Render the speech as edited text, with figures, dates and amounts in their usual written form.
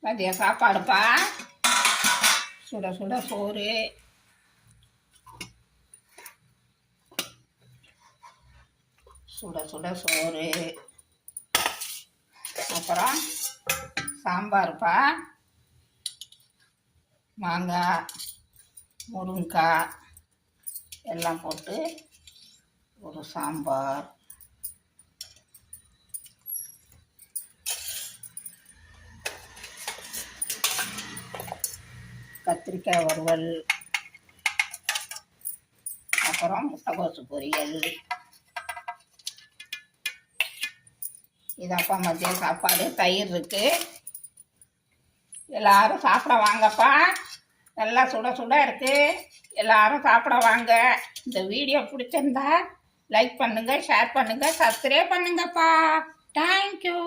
மதிய சாப்பாடுப்பா. சுட சுட சோறு, சுட சுட சோறு, அப்புறம் சாம்பார்ப்பா. மாங்காய், முருங்கைக்காய் எல்லாம் போட்டு ஒரு சாம்பார். கத்திரிக்காய் வறுவல், அப்புறம் முட்டைகோசு பொரியல். இதாப்பா மதிய சாப்பாடு. தயிர் இருக்கு. எல்லாரும் சாப்பிட வாங்கப்பா. நல்லா சுட சுட இருக்கு. எல்லாரும் சாப்பிட வாங்க. இந்த வீடியோ பிடிச்சிருந்தா லைக் பண்ணுங்க, ஷேர் பண்ணுங்க, சப்ஸ்கிரைப் பண்ணுங்கப்பா. தேங்க்யூ.